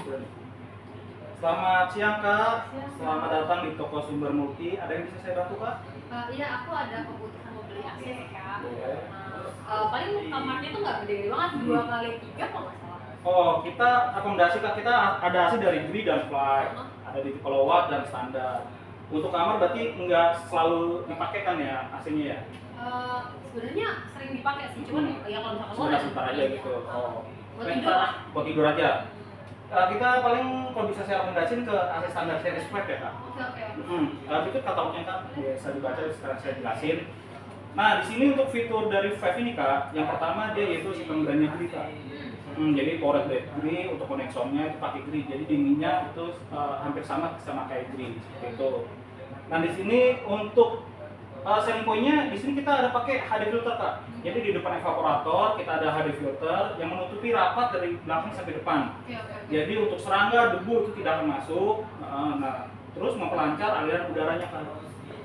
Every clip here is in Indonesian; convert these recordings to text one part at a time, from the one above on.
sudah nih. Selamat siang Kak, Siang. selamat datang di toko Sumber Multi. Ada yang bisa saya bantu Kak? Iya, aku ada kebutuhan mau beli AC sih Kak. Boleh. Paling kamarnya tuh nggak gede-gede banget, 2 kali 3 kalau nggak salah. Oh, kita akomodasi Kak, kita ada AC dari Gri dan Fly, ada di kilowatt dan standar. Untuk kamar berarti nggak selalu dipakai kan ya AC-nya ya? Sebenarnya sering dipakai sih, cuman ya kalau misalkan Sebentar aja gitu. Oh, buat tidur lah. Buat tidur aja. Kita paling kalau bisa saya rekomendasiin ke AC standar series Flat ya Kak. Oke. Itu katalognya Kak, bisa dibaca sekarang saya jelasin. Nah, di sini untuk fitur dari Five ini Kak, yang pertama dia yaitu sistem brandnya Gri Kak. Jadi powered by Gri, untuk koneksionnya itu pakai Gri, jadi dinginnya itu hampir sama kayak Gri seperti itu. Nah, di sini untuk selling point-nya di sini kita ada pakai HD filter Kak. Jadi di depan evaporator kita ada HD filter yang menutupi rapat dari belakang sampai depan. Oke. Jadi untuk serangga, debu itu tidak akan masuk. Nah, terus memperlancar aliran udaranya Kak.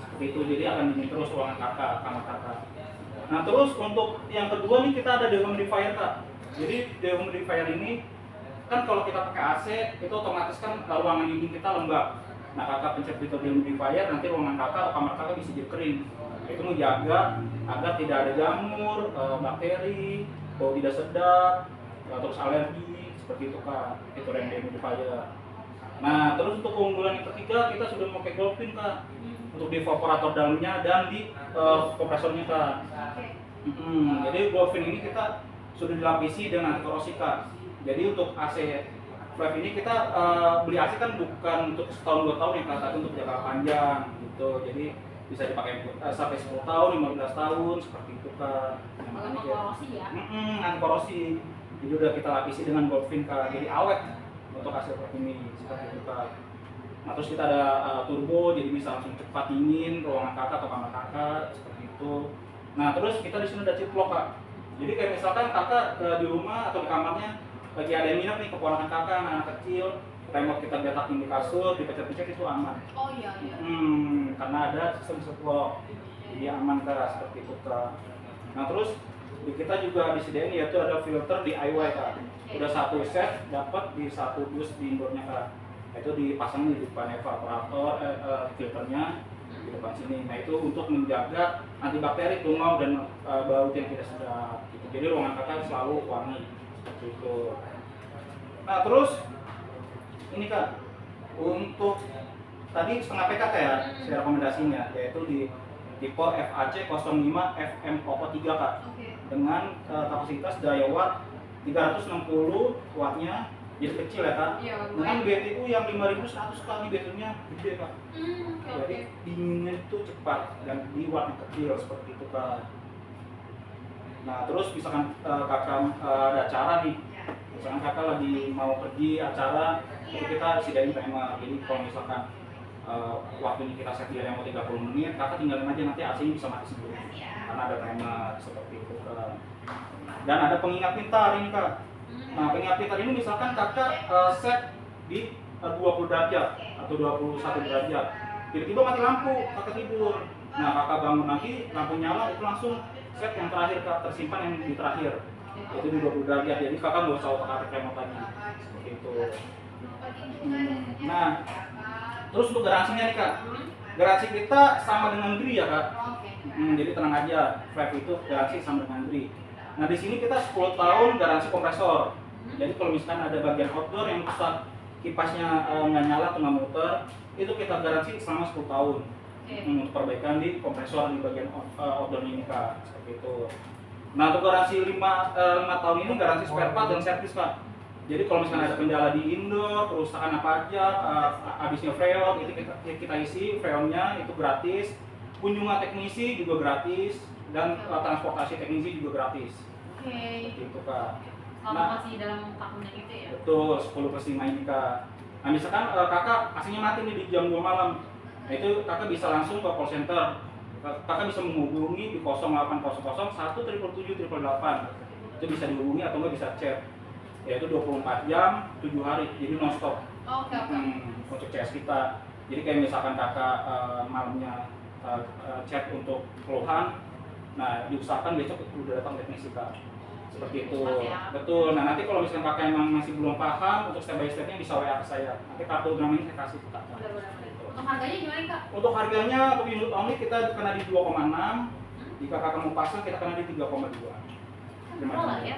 Seperti itu, jadi akan dingin terus ruangan kamar kakak. Nah, terus untuk yang kedua nih kita ada dehumidifier Kak. Jadi dehumidifier ini kan kalau kita pakai AC itu otomatis kan ruangan dingin kita lembab. Nah, kakak pencet fitur dehumidifier, nanti ruangan kakak atau kamar kakak bisa jadi kering. Itu menjaga agar tidak ada jamur, bakteri, bau tidak sedap, terus alergi, seperti itu Kak, fitur yang dehumidifier. Nah, terus untuk keunggulan yang ketiga kita sudah memakai Goldfin Kak, untuk di evaporator dalamnya dan di kompresornya Kak. Jadi Goldfin ini kita sudah dilapisi dengan anti korosi Kak. Jadi untuk AC Flat ini kita beli AC kan bukan untuk setahun 2 tahun ya Kak, tapi untuk jangka panjang gitu. Jadi bisa dipakai sampai 10 tahun, 15 tahun seperti itu Kak. Anti korosi ya? Anti korosi. Jadi udah kita lapisi dengan Goldfin Kak, jadi awet untuk AC Flat ini seperti itu Kak. Nah, terus kita ada turbo, jadi bisa langsung cepat dingin ruangan kakak atau kamar kakak seperti itu. Nah, terus kita di sini ada chip lock Kak. Jadi kayak misalkan kakak di rumah atau di kamarnya lagi ada yang nginep nih, keponakan kakak, anak kecil, remote kita betakin di kasur, dipencet-pencet itu aman. Oh iya. Karena ada sistem chip lock, jadi aman Kak, seperti itu Kak. Nah, terus di kita juga disediain yaitu ada filter DIY Kak. Udah satu set dapat di satu dus di indoornya Kak. Itu dipasang di depan evaporator, filternya di depan sini. Nah, itu untuk menjaga antibakteri, tungau dan bau yang tidak sedap gitu. Jadi ruangan kakak selalu wangi seperti itu. Nah, terus ini Kak, untuk tadi setengah PKK ya saya rekomendasinya, yaitu di tipe FAC 05 FM3 Kak, dengan kapasitas daya watt 360 wattnya, jadi kecil ya Kak. Dengan BTU yang 5100 kali, BTU-nya gede Kak. Jadi dinginnya itu cepat dan di watt yang kecil seperti itu Kak. Nah, terus misalkan kakak ada acara nih, misalkan kakak lagi mau pergi acara, itu kita sediain timer. Jadi kalau misalkan waktunya kita set dia yang mau 30 menit, kakak tinggalin aja, nanti AC-nya bisa mati sendiri karena ada timer seperti itu Kak. Dan ada pengingat pintar ini Kak. Nah, pengingat pintar ini misalkan kakak set di 20 derajat atau 21 derajat, tiba-tiba mati lampu, kakak tidur. Nah, kakak bangun lagi, lampu nyala, itu langsung set yang terakhir Kak, tersimpan yang di terakhir, itu di 20 derajat. Jadi kakak nggak usah otak-atik remote lagi, seperti itu. Nah, terus untuk garansinya nih Kak, garansi kita sama dengan Gri ya Kak. Jadi tenang aja, Five itu garansi sama dengan Gri. Nah, di sini kita 10 tahun garansi kompresor. Jadi kalau misalkan ada bagian outdoor yang rusak, kipasnya nggak nyala atau nggak muter, itu kita garansi selama 10 tahun untuk perbaikan di kompresor di bagian outdoor ini Kak, seperti itu. Nah, untuk garansi 5 tahun ini garansi spare part dan servis Kak. Jadi kalau misalkan ada kendala di indoor, kerusakan apa aja, habisnya freon, itu kita isi, freonnya itu gratis, kunjungan teknisi juga gratis, dan transportasi teknisi juga gratis. Seperti itu Kak. Kalau masih dalam tahunnya gitu ya? Betul, 10/5 ini Kak. Nah, misalkan kakak AC-nya mati nih di jam 2 malam, nah itu kakak bisa langsung ke call center. Kakak bisa menghubungi di 0800 17778. Itu bisa dihubungi atau nggak bisa chat. Yaitu 24 jam, 7 hari, jadi non stop. Untuk CS kita. Jadi kayak misalkan kakak malamnya chat untuk keluhan, nah diusahakan besok udah datang teknisi Kak. seperti itu. Pas ya. Betul. Nah nanti kalau misalkan kakak emang masih belum paham untuk step by stepnya bisa WA ke saya. Nanti kartogramnya saya kasih ke kakak. Benar-benar. Untuk harganya gimana Kak? Untuk harganya untuk unit only kita kena di 2,6. Jika kakak mau pasang kita kena di 3,2. Murah lah ya.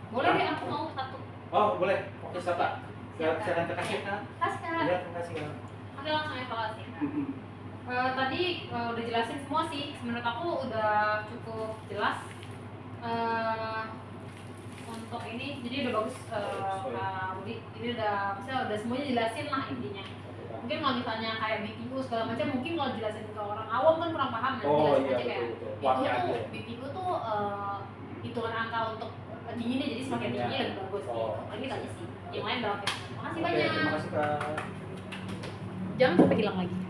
Boleh deh aku mau satu. Oh boleh. Oke siapa? Saya kasih kak. Kasih Kak. Ya terima kasih kak. Oke langsung evaluasi Kak. Mm-mm. Tadi udah jelasin semua sih, menurut aku udah cukup jelas. Untuk ini jadi udah bagus Kak Budi, ini udah semuanya jelasin lah intinya. Mungkin kalau misalnya kayak BTU segala macam, mungkin kalau jelasin ke orang awam kan kurang paham, nah Oh jelasin iya aja kayak betul. itu Kuatnya tuh aja. BTU tuh hitungan angka untuk dinginnya, jadi semakin tinggi lebih bagus gitu. Oh. Paling itu aja sih, yang lain udah oke. Makasih Oke, banyak. terima kasih kak. Jangan sampai hilang lagi.